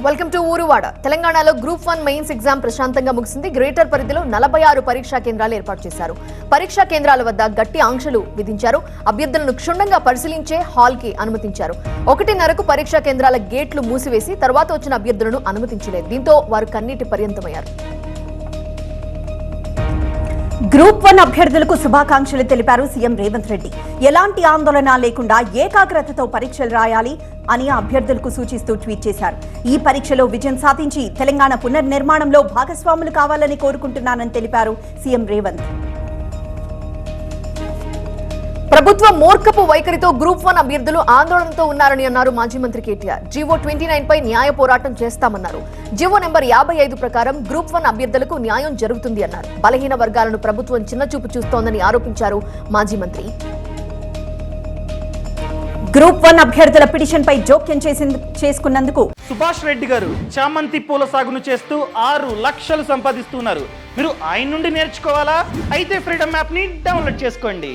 Welcome to ఊరువాడ. తెలంగాణలో group 1 mains exam ప్రశాంతంగా ముగిసింది. గ్రేటర్ పరిధిలో 46 పరీక్షా కేంద్రాలు ఏర్పాటు చేశారు. పరీక్షా కేంద్రాల వద్ద గట్టి ఆంక్షలు విధించారు. అభ్యర్థులను క్షుణ్ణంగా పరిశీలించే హాల్ కి అనుమతించారు. 1:30కు పరీక్షా కేంద్రాల గేట్లు మూసివేసి తర్వాత వచ్చిన అభ్యర్థులను అనుమతించలేదు. దీంతో వారు కన్నీటి పర్యంతమయ్యారు. గ్రూప్ 1 అభ్యర్థులకు శుభాకాంక్షలు తెలిపారు సీఎం రేవంత్ రెడ్డి. ఎలాంటి ఆందోళన లేకుండా ఏకాగ్రతతో పరీక్షలు రాయాలి అని అభ్యర్థులకు సూచిస్తూ ట్వీట్ చేశారు. ఈ పరీక్షలో విజయం సాధించి తెలంగాణ పునర్నిర్మాణంలో భాగస్వాములు కావాలని కోరుకుంటున్నానని తెలిపారు సీఎం రేవంత్. ప్రభుత్వ మూర్ఖపు వైఖరితో గ్రూప్ 1 అభ్యర్థులు ఆందోళనతో ఉన్నారని అన్నారు మాజీ మంత్రి కేటీఆర్. జీవో 29 పై న్యాయ పోరాటం చేస్తామన్నారు. జీవో నెంబర్ 55 ప్రకారం గ్రూప్ 1 అభ్యర్థులకు న్యాయం జరుగుతుంది అన్నారు. బలహీన వర్గాలను ప్రభుత్వం చిన్నచూపు చూస్తోందని ఆరోపించారు మాజీ మంత్రి. గ్రూప్ 1 అభ్యర్థుల పిటిషన్ పై జోక్యం చేసుకున్నందుకు సుభాష్ రెడ్డి గారు చామంతి పూల సాగును చేస్తూ 6 లక్షలు సంపాదిస్తున్నారు. మీరు ఆయన నుండి నేర్చుకోవాలా? అయితే ఫ్రీడమ్ యాప్ ని డౌన్లోడ్ చేసుకోండి.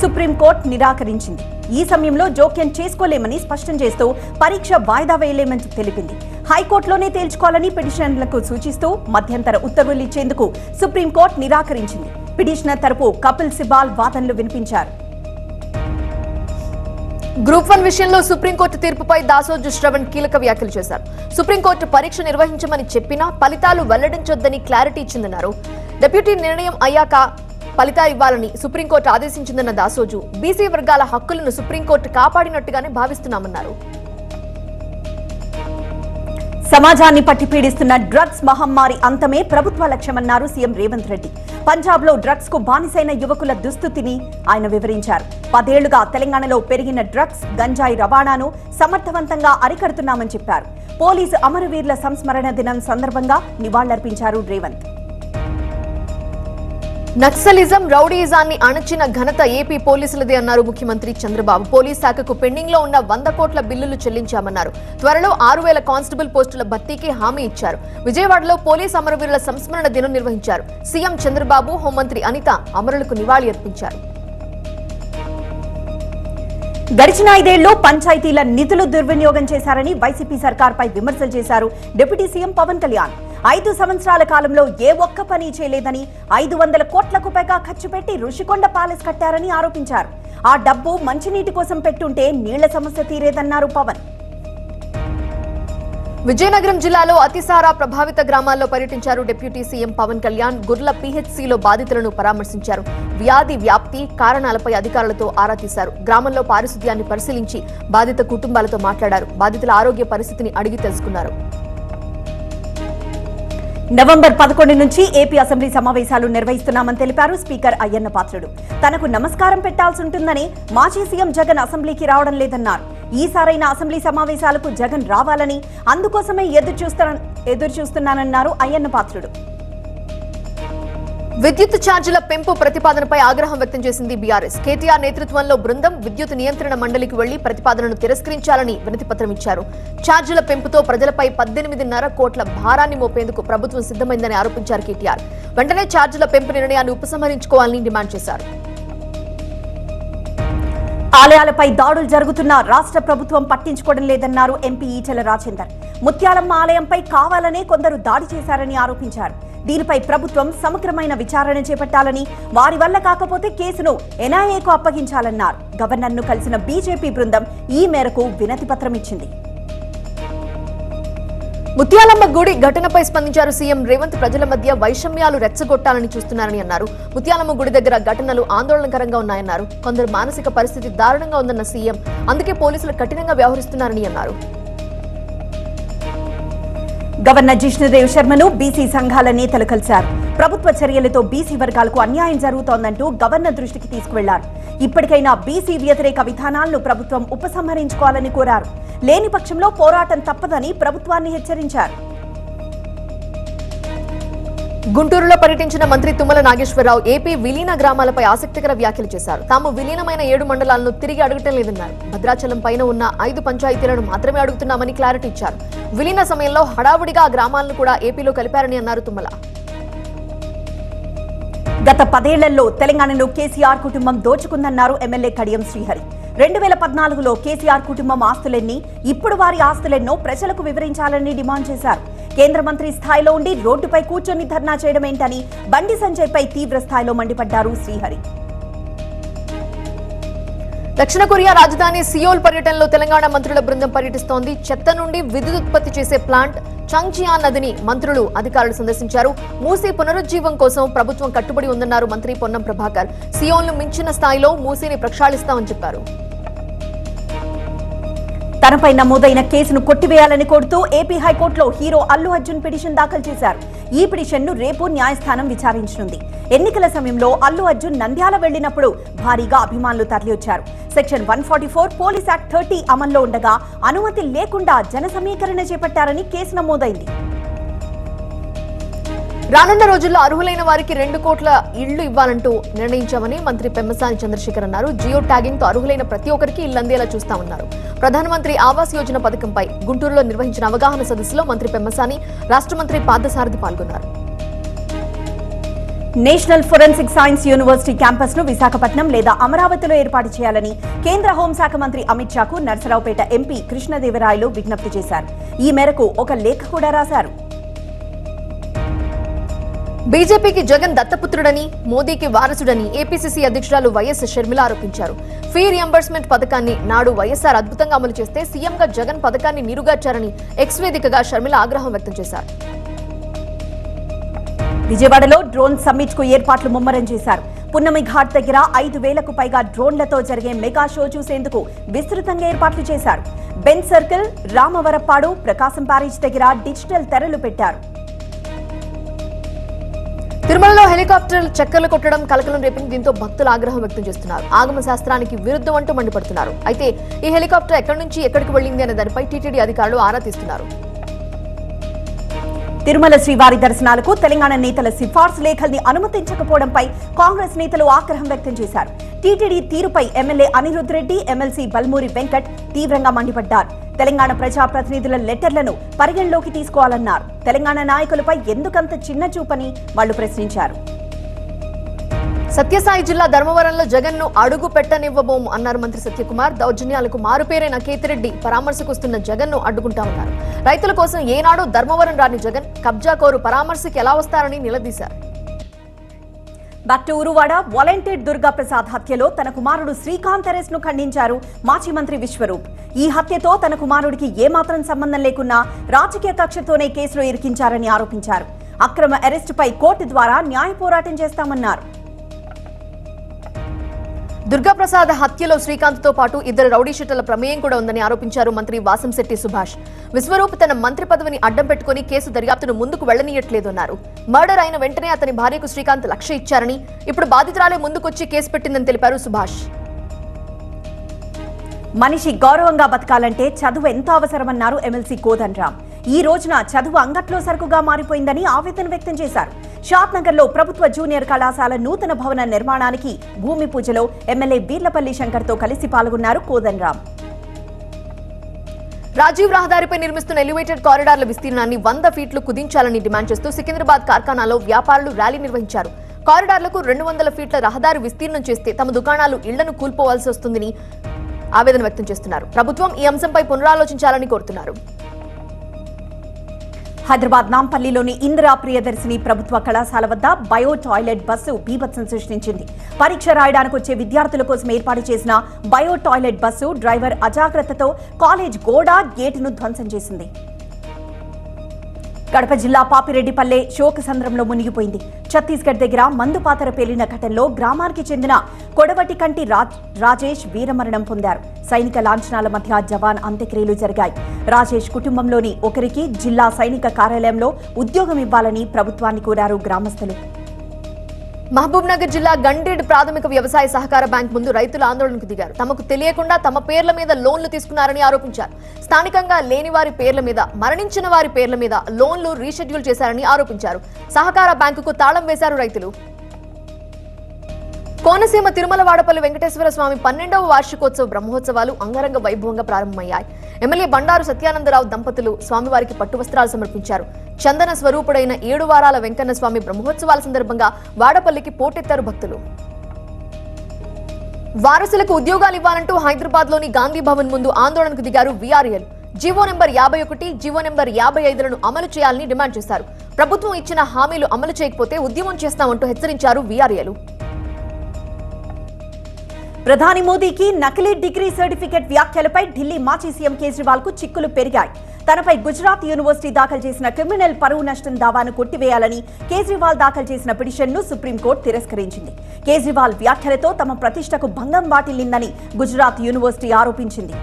సుప్రీంకోర్టు నిరాకరించింది. ఈ సమయంలో జోక్యం చేసుకోలేమని స్పష్టం చేస్తూ పరీక్ష వాయిదా వేయలేమని తెలిపింది. హైకోర్టులోనే తేల్చుకోవాలని పిటిషనర్లకు సూచిస్తూ మధ్యంతర ఉత్తర్వులు ఇచ్చేందుకు సుప్రీంకోర్టు నిరాకరించింది. పిటిషనర్ తరపు కపిల్ సిబాల్ వాదనలు వినిపించారు. గ్రూప్ 1 విషయంలో సుప్రీంకోర్టు తీర్పుపై దాసోజు శ్రవణ్ కీలక వ్యాఖ్యలు చేశారు. సుప్రీంకోర్టు పరీక్ష నిర్వహించమని చెప్పినా ఫలితాలు వెల్లడించొద్దని క్లారిటీ ఇచ్చిందన్నారు. డెప్యూటీ నిర్ణయం అయ్యాక ఫలితాలు ఇవ్వాలని సుప్రీంకోర్టు ఆదేశించిందన్న దాసోజు బీసీ వర్గాల హక్కులను సుప్రీంకోర్టు కాపాడినట్టుగానే భావిస్తున్నామన్నారు. సమాజాన్ని పట్టి పీడిస్తున్న డ్రగ్స్ మహమ్మారి అంతమే ప్రభుత్వ లక్ష్యమన్నారు సీఎం రేవంత్ రెడ్డి. పంజాబ్ లో డ్రగ్స్ కు బానిసైన యువకుల దుస్థితిని ఆయన వివరించారు. 10 ఏళ్లుగా తెలంగాణలో పెరిగిన డ్రగ్స్ గంజాయి రవాణాను సమర్థవంతంగా అరికడుతున్నామని చెప్పారు. పోలీసు అమరవీరుల సంస్మరణ దినం సందర్భంగా నివాళులర్పించారు రేవంత్. నక్సలిజం, రౌడీయిజాన్ని అణచిన ఘనత ఏపీ పోలీసులదే అన్నారు ముఖ్యమంత్రి చంద్రబాబు. పోలీస్ శాఖకు పెండింగ్ లో ఉన్న 100 కోట్ల బిల్లులు చెల్లించామన్నారు. త్వరలో 6000 కానిస్టేబుల్ పోస్టుల భర్తీకి హామీ ఇచ్చారు. విజయవాడలో పోలీస్ అమరవీరుల సంస్మరణ దినం నిర్వహించారు. సీఎం చంద్రబాబు, హోంమంత్రి అనిత అమరులకు నివాళి అర్పించారు. గడిచిన 5 ఏళ్లు పంచాయతీల నిధులు దుర్వినియోగం చేశారని వైసీపీ సర్కార్పై విమర్శలు చేశారు డిప్యూటీ సీఎం పవన్ కళ్యాణ్. 5 సంవత్సరాల కాలంలో ఏ ఒక్క పని చేయలేదని 500 కోట్లకు పైగా ఖర్చు పెట్టి రుషికొండ ప్యాలెస్ కట్టారని ఆరోపించారు. ఆ డబ్బు మంచినీటి కోసం పెట్టుంటే నీళ్ల సమస్య తీరేదన్నారు పవన్. విజయనగరం జిల్లాలో అతిసార ప్రభావిత గ్రామాల్లో పర్యటించారు డిప్యూటీ సీఎం పవన్ కళ్యాణ్. గుర్ల పీహెచ్సీలో బాధితులను పరామర్శించారు. వ్యాధి వ్యాప్తి కారణాలపై అధికారులతో ఆరా తీశారు. గ్రామంలో పారిశుద్ధ్యాన్ని పరిశీలించి బాధిత కుటుంబాలతో మాట్లాడారు. బాధితుల ఆరోగ్య పరిస్థితిని అడిగి తెలుసుకున్నారు. నవంబర్ 11 నుంచి ఏపీ అసెంబ్లీ సమావేశాలు నిర్వహిస్తున్నామని తెలిపారు స్పీకర్ అయ్యన్న పాత్రుడు. తనకు నమస్కారం పెట్టాల్సి ఉంటుందని మాజీ సీఎం జగన్ అసెంబ్లీకి రావడం లేదన్నారు. ఈసారైన అసెంబ్లీ సమావేశాలకు జగన్ రావాలని అందుకోసమే ఎదురు చూస్తున్నానన్నారు అయ్యన్న పాత్రుడు. విద్యుత్ ఛార్జీల పెంపు ప్రతిపాదనపై ఆగ్రహం వ్యక్తం చేసింది బీఆర్ఎస్. కేటీఆర్ నేతృత్వంలో బృందం విద్యుత్ నియంత్రణ మండలికి వెళ్లి ప్రతిపాదనను తిరస్కరించాలని వినతిపత్రం ఇచ్చారు. ఛార్జీల పెంపుతో ప్రజలపై 18.5 కోట్ల భారాన్ని మోపేందుకు ప్రభుత్వం సిద్ధమైందని ఆరోపించారు కేటీఆర్. వెంటనే ఛార్జీల పెంపు నిర్ణయాన్ని ఉపసంహరించుకోవాలని డిమాండ్ చేశారు. ఆలయాలపై దాడులు జరుగుతున్నా రాష్ట్ర ప్రభుత్వం పట్టించుకోవడం లేదన్నారు ఎంపీ ఈటెల రాజేందర్. ముత్యాలమ్మ ఆలయంపై కావాలనే కొందరు దాడి చేశారని ఆరోపించారు. దీనిపై ప్రభుత్వం సమగ్రమైన విచారణ చేపట్టాలని, వారి వల్ల కాకపోతే కేసును ఎన్ఐఏకు అప్పగించాలన్నారు. గవర్నర్ను కలిసిన బీజేపీ బృందం ఈ మేరకు వినతి పత్రం ఇచ్చింది. ముత్యాలమ్మ గుడి ఘటనపై స్పందించారు సీఎం రేవంత్. ప్రజల మధ్య వైషమ్యాలు రెచ్చగొట్టాలని చూస్తున్నారని అన్నారు. ముత్యాలమ్మ గుడి దగ్గర ఘటనలు ఆందోళనకరంగా ఉన్నాయన్నారు. కొందరు మానసిక పరిస్థితి దారుణంగా ఉందన్న సీఎం అందుకే పోలీసులు కఠినంగా వ్యవహరిస్తున్నారని అన్నారు. గవర్నర్ జిష్ణుదేవ్ శర్మను బీసీ సంఘాల నేతలు కలిశారు. ప్రభుత్వ చర్యలతో బీసీ వర్గాలకు అన్యాయం జరుగుతోందంటూ గవర్నర్ దృష్టికి తీసుకువెళ్లారు. ఇప్పటికైనా బీసీ వ్యతిరేక విధానాలను ప్రభుత్వం ఉపసంహరించుకోవాలని కోరారు. లేని పక్షంలో పోరాటం తప్పదని ప్రభుత్వాన్ని హెచ్చరించారు. గుంటూరులో పర్యటించిన మంత్రి తుమ్మల నాగేశ్వరరావు ఏపీ విలీన గ్రామాలపై ఆసక్తికర వ్యాఖ్యలు చేశారు. తాము విలీనమైన 7 మండలాలను తిరిగి అడగటం లేదన్నారు. భద్రాచలం పైన ఉన్న 5 పంచాయతీలను మాత్రమే అడుగుతున్నామని క్లారిటీ ఇచ్చారు. విలీన సమయంలో హడావుడిగా ఆ గ్రామాలను కూడా ఏపీలో కలిపారని అన్నారు తుమ్మల. గత 10 ఏళ్లలో తెలంగాణలో కేసీఆర్ కుటుంబం దోచుకుందన్నారు ఎమ్మెల్యే కడియం శ్రీహరి. 2014లో కేసీఆర్ కుటుంబం ఆస్తులెన్ని, ఇప్పుడు వారి ఆస్తులెన్నో ప్రజలకు వివరించాలని డిమాండ్ చేశారు. కేంద్ర మంత్రి స్థాయిలో ఉండి రోడ్డుపై కూర్చొని ధర్నా చేయడమేంటని బండి సంజయ్పై తీవ్ర స్థాయిలో మండిపడ్డారు శ్రీహరి. దక్షిణ కొరియా రాజధాని సియోల్ పర్యటనలో తెలంగాణ మంత్రుల బృందం పర్యటిస్తోంది. చెత్త నుండి విద్యుత్ ఉత్పత్తి చేసే ప్లాంట్ చంగ్జియాన్ నదిని మంత్రులు అధికారులు సందర్శించారు. మూసీ పునరుజ్జీవం కోసం ప్రభుత్వం కట్టుబడి ఉందన్నారు మంత్రి పొన్నం ప్రభాకర్. సియోల్ను మించిన స్థాయిలో మూసీని ప్రక్షాళిస్తామని చెప్పారు. తనపై నమోదైన కేసును కొట్టివేయాలని కోరుతూ ఏపీ హైకోర్టులో హీరో అల్లు అర్జున్ పిటిషన్ దాఖలు చేశారు. ఈ పిటిషన్ను రేపు న్యాయస్థానం విచారించనుంది. ఎన్నికల సమయంలో అల్లు అర్జున్ నంద్యాల వెళ్లినప్పుడు భారీగా అభిమానులు తరలివచ్చారు. సెక్షన్ 144 పోలీస్ యాక్ట్ 30 అమల్లో ఉండగా అనుమతి లేకుండా జన సమీకరణ చేపట్టారని కేసు నమోదైంది. రానున్న రోజుల్లో అర్హులైన వారికి 2 కోట్ల ఇళ్లు ఇవ్వాలంటూ నిర్ణయించామని మంత్రి పెమ్మసాని చంద్రశేఖర్ అన్నారు. జియో ట్యాగింగ్ తో అర్హులైన ప్రతి ఒక్కరికి ఇల్లు అందేలా చూస్తామన్నారు. ప్రధానమంత్రి ఆవాస్ యోజన పథకంపై గుంటూరులో నిర్వహించిన అవగాహన సదస్సులో మంత్రి పెమ్మసాని, రాష్ట్ర మంత్రి పార్థసారథి పాల్గొన్నారు. National forensic science university campus ను విశాఖపట్నం లేదా అమరావతిలో ఏర్పాటు చేయాలని కేంద్ర హోంశాఖ మంత్రి అమిత్ షాకు నర్సరావుపేట ఎంపీ కృష్ణదేవరాయలు విజ్ఞప్తి చేశారు. ఈ మేరకు ఒక లేఖ కూడా రాశారు. బీజేపీకి జగన్ దత్తపుత్రుడని, మోదీకి వారసుడని ఏపీసీసీ అధ్యక్షురాలు వైఎస్ షర్మిల ఆరోపించారు. ఫీ రియంబర్స్మెంట్ పథకాన్ని నాడు వైఎస్ఆర్ అద్భుతంగా అమలు చేస్తే సీఎంగా జగన్ పథకాన్ని నీరుగార్చారని ఎక్స్ వేదికగా షర్మిల ఆగ్రహం వ్యక్తం చేశారు. విజయవాడలో డ్రోన్ సమ్మిట్ కు ఏర్పాట్లు ముమ్మరం చేశారు. పున్నమి ఘాట్ దగ్గర 5,000కు పైగా డ్రోన్లతో జరిగే మెగా షో చూసేందుకు విస్తృతంగా ఏర్పాట్లు చేశారు. బెన్ సర్కిల్, రామవరప్పాడు, ప్రకాశం ప్యారేజ్ దగ్గర డిజిటల్ తెరలు పెట్టారు. తిరుమలలో హెలికాప్టర్ చక్కర్లు కొట్టడం కలకలం రేపింది. దీంతో భక్తులు ఆగ్రహం వ్యక్తం చేస్తున్నారు. ఆగమ శాస్త్రానికి విరుద్ధం అంటూ మండిపడుతున్నారు. అయితే ఈ హెలికాప్టర్ ఎక్కడి నుంచి ఎక్కడికి వెళ్లింది అనే దానిపై టీటీడీ అధికారులు ఆరా తీస్తున్నారు. తిరుమల శ్రీవారి దర్శనాలకు తెలంగాణ నేతల సిఫార్సు లేఖల్ని అనుమతించకపోవడంపై కాంగ్రెస్ నేతలు ఆగ్రహం వ్యక్తం చేశారు. టీటీడీ తీరుపై ఎమ్మెల్యే అనిరుద్ రెడ్డి, ఎమ్మెల్సీ బల్మూరి వెంకట్ తీవ్రంగా మండిపడ్డారు. తెలంగాణ ప్రజాప్రతినిధుల లెటర్లను పరిగణలోకి తీసుకోవాలన్నారు. తెలంగాణ నాయకులపై ఎందుకంత చిన్న చూపని వాళ్లు ప్రశ్నించారు. సత్యసాయి జిల్లా ధర్మవరంలో జగన్ ను అడుగు పెట్టనివ్వబోము అన్నారు మంత్రి సత్యకుమార్. దౌర్జన్యాలకు మారుపేరైన కేతిరెడ్డి పరామర్శకు వస్తున్న జగన్ ను అడ్డుకుంటామన్నారు. రైతుల కోసం ఏనాడు ధర్మవరం రాని జగన్ కబ్జాకోరు పరామర్శకి ఎలా వస్తారని నిలదీశారు. Back to Uruvada. Volunteer Durga Prasad హత్యలో తన కుమారుడు శ్రీకాంత్ అరెస్ట్ ను ఖండించారు మాజీ మంత్రి విశ్వరూప్. ఈ హత్యతో తన కుమారుడికి ఏమాత్రం సంబంధం లేకున్నా రాజకీయ కక్షతోనే కేసులో ఇరికించారని ఆరోపించారు. అక్రమ అరెస్టుపై కోర్టు ద్వారా న్యాయ పోరాటం చేస్తామన్నారు. దుర్గాప్రసాద్ హత్యలో శ్రీకాంత్ తో పాటు 2 రౌడీ షీటర్ల ప్రమేయం కూడా ఉందని ఆరోపించారు మంత్రి వాసంశెట్టి సుభాష్. విశ్వరూప్ తన మంత్రి పదవిని అడ్డం పెట్టుకుని కేసు దర్యాప్తును ముందుకు వెళ్లనీయట్లేదన్నారు. మర్డర్ అయిన వెంటనే అతని భార్యకు శ్రీకాంత్ లక్ష్య ఇచ్చారని, ఇప్పుడు బాధితురాలే ముందుకొచ్చి కేసు పెట్టిందని తెలిపారు సుభాష్. మనిషి గౌరవంగా బతకాలంటే చదువు ఎంతో అవసరమన్నారు ఎమ్మెల్సీ కోదండరాం. ఈ రోజున చదువు అంగట్లో సరుకుగా మారిపోయిందని ఆవేదన వ్యక్తం చేశారు. షాద్ నగర్ లో ప్రభుత్వ జూనియర్ కళాశాల నూతన భవన నిర్మాణానికి భూమి పూజలో ఎమ్మెల్యే వీర్లపల్లి శంకర్ తో కలిసి పాల్గొన్నారు కోదండరాం. రాజీవ్ రహదారిపై నిర్మిస్తున్న ఎలివేటెడ్ కారిడార్ల విస్తీర్ణాన్ని 100 ఫీట్లు కుదించాలని డిమాండ్ చేస్తూ సికింద్రాబాద్ కార్ఖానాలో వ్యాపారులు ర్యాలీ నిర్వహించారు. కారిడార్లకు 200 ఫీట్ల రహదారి విస్తీర్ణం చేస్తే తమ దుకాణాలు ఇళ్లను కూల్పోవాల్సి వస్తుందని ఆవేదన వ్యక్తం చేస్తున్నారు. ప్రభుత్వం ఈ అంశంపై పునరాలోచించాలని కోరుతున్నారు. హైదరాబాద్ నాంపల్లిలోని ఇందిరా ప్రియదర్శిని ప్రభుత్వ కళాశాల వద్ద బయో టాయిలెట్ బస్సు బీభత్సం సృష్టించింది. పరీక్ష రాయడానికి వచ్చే విద్యార్థుల కోసం ఏర్పాటు చేసిన బయో టాయిలెట్ బస్సు డ్రైవర్ అజాగ్రత్తతో కాలేజ్ గోడ గేటును ధ్వంసం చేసింది. కడప జిల్లా పాపిరెడ్డిపల్లె శోకసంద్రంలో మునిగిపోయింది. ఛత్తీస్గఢ్ దగ్గర మందుపాతర పేలిన ఘటనలో గ్రామానికి చెందిన కొడవటి కంటి రాజేష్ వీరమరణం పొందారు. సైనిక లాంఛనాల మధ్య జవాన్ అంత్యక్రియలు జరిగాయి. రాజేష్ కుటుంబంలోని ఒకరికి జిల్లా సైనిక కార్యాలయంలో ఉద్యోగం ఇవ్వాలని ప్రభుత్వాన్ని కోరారు గ్రామస్తులు. మహబూబ్ నగర్ జిల్లా గండేడ్ ప్రాథమిక వ్యవసాయ సహకార బ్యాంక్ ముందు రైతులు ఆందోళనకు దిగారు. తమకు తెలియకుండా తమ పేర్ల మీద లోన్లు తీసుకున్నారని ఆరోపించారు. స్థానికంగా లేని వారి పేర్ల మీద, మరణించిన వారి పేర్ల మీద లోన్లు రీషెడ్యూల్ చేశారని ఆరోపించారు. సహకార బ్యాంకుకు తాళం వేశారు రైతులు. కోనసీమ తిరుమల వాడపల్లి వెంకటేశ్వర స్వామి 12వ వార్షికోత్సవ బ్రహ్మోత్సవాలు అంగరంగ వైభవంగా ప్రారంభమయ్యాయి. ఎమ్మెల్యే బండారు సత్యానందరావు దంపతులు స్వామివారికి పట్టు వస్త్రాలు సమర్పించారు. చందన స్వరూపుడైన 7 వారాల వెంకన్న స్వామి బ్రహ్మోత్సవాల సందర్భంగా వాడపల్లికి పోటెత్తారు భక్తులు. వారసులకు ఉద్యోగాలు ఇవ్వాలంటూ హైదరాబాద్ లోని గాంధీ భవన్ ముందు ఆందోళనకు దిగారు VRL. GO number 51, GO number 55లను అమలు చేయాలని డిమాండ్ చేశారు. ప్రభుత్వం ఇచ్చిన హామీలు అమలు చేయకపోతే ఉద్యమం చేస్తామంటూ హెచ్చరించారు వీఆర్ఎల్. ప్రధాని మోదీకి నకిలీ డిగ్రీ సర్టిఫికెట్ వ్యాఖ్యలపై ఢిల్లీ మాజీ సీఎం కేజ్రీవాల్ కు చిక్కులు పెరిగాయి. తనపై గుజరాత్ యూనివర్సిటీ దాఖలు చేసిన క్రిమినల్ పరువు నష్టం దావాను కొట్టివేయాలని కేజ్రీవాల్ దాఖలు చేసిన పిటిషన్ను సుప్రీంకోర్టు తిరస్కరించింది. కేజ్రీవాల్ వ్యాఖ్యలతో తమ ప్రతిష్టకు భంగం వాటిల్లిందని గుజరాత్ యూనివర్సిటీ ఆరోపించింది.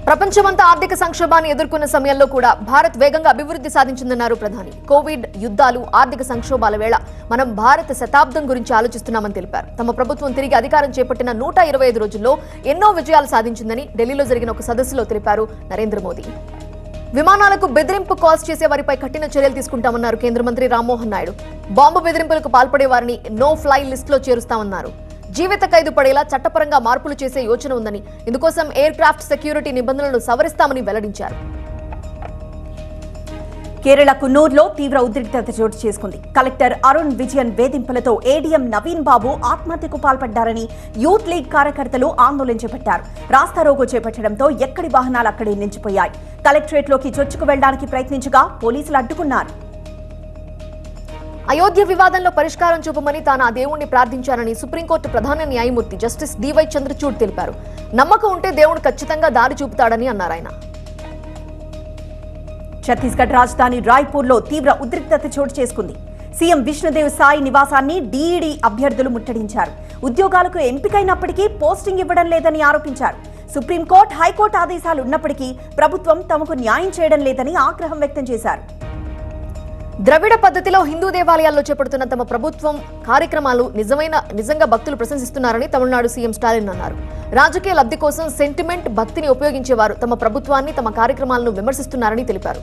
ప్రపంచమంతా ఆర్థిక సంక్షోభాన్ని ఎదుర్కొన్న సమయంలో కూడా భారత్ వేగంగా అభివృద్ధి సాధించిందన్నారు ప్రధాని. కోవిడ్, యుద్ధాలు, ఆర్థిక సంక్షోభాల వేళ మనం భారత శతాబ్దం గురించి ఆలోచిస్తున్నామని తెలిపారు. తమ ప్రభుత్వం తిరిగి అధికారం చేపట్టిన 125 రోజుల్లో ఎన్నో విజయాలు సాధించిందని ఢిల్లీలో జరిగిన ఒక సదస్సులో తెలిపారు నరేంద్ర మోదీ. విమానాలకు బెదిరింపు కాల్స్ చేసే వారిపై కఠిన చర్యలు తీసుకుంటామన్నారు కేంద్ర మంత్రి రామ్మోహన్ నాయుడు. బాంబు బెదిరింపులకు పాల్పడే వారిని నో ఫ్లై లిస్టులో చేరుస్తామన్నారు. జీవిత ఖైదు పడేలా చట్టపరంగా మార్పులు చేసే యోచన ఉందని, ఇందుకోసం ఎయిర్ క్రాఫ్ట్ సెక్యూరిటీ నిబంధనలను సవరిస్తామని వెల్లడించారు. కేరళ కున్నూరులో తీవ్ర ఉద్రిక్తత చోటు చేసుకుంది. కలెక్టర్ అరుణ్ విజయన్ వేధింపులతో ఏడీఎం నవీన్ బాబు ఆత్మహత్యకు పాల్పడ్డారని యూత్ లీగ్ కార్యకర్తలు ఆందోళన చేపట్టారు. రాస్తారోకో చేపట్టడంతో ఎక్కడి వాహనాలు అక్కడే నిలిచిపోయాయి. కలెక్టరేట్లోకి చొచ్చుకు వెళ్లడానికి ప్రయత్నించగా పోలీసులు అడ్డుకున్నారు. అయోధ్య వివాదంలో పరిష్కారం చూపమని తాను ఆ దేవుణ్ణి ప్రార్థించానని సుప్రీంకోర్టు ప్రధాన న్యాయమూర్తి జస్టిస్ డివై చంద్రచూడ్ తెలిపారు. నమ్మకం ఉంటే దేవుడు ఖచ్చితంగా దారి చూపుతాడని అన్నారు ఆయన. ఛత్తీస్గఢ్ రాజధాని రాయ్పూర్లో తీవ్ర ఉద్రిక్తత చోటు చేసుకుంది. సీఎం విష్ణుదేవ్ సాయి నివాసాన్ని డీఈడీ అభ్యర్థులు ముట్టడించారు. ఉద్యోగాలకు ఎంపికైనప్పటికీ పోస్టింగ్ ఇవ్వడం లేదని ఆరోపించారు. సుప్రీంకోర్టు, హైకోర్టు ఆదేశాలు ఉన్నప్పటికీ ప్రభుత్వం తమకు న్యాయం చేయడం లేదని ఆగ్రహం వ్యక్తం చేశారు. ద్రవిడ పద్ధతిలో హిందూ దేవాలయాల్లో చేపడుతున్న తమ ప్రభుత్వం కార్యక్రమాలు నిజంగా భక్తులు ప్రశంసిస్తున్నారని తమిళనాడు సీఎం స్టాలిన్ అన్నారు. రాజకీయ లబ్ధి కోసం సెంటిమెంట్, భక్తిని ఉపయోగించేవారు తమ ప్రభుత్వాన్ని, తమ కార్యక్రమాలను విమర్శిస్తున్నారని తెలిపారు.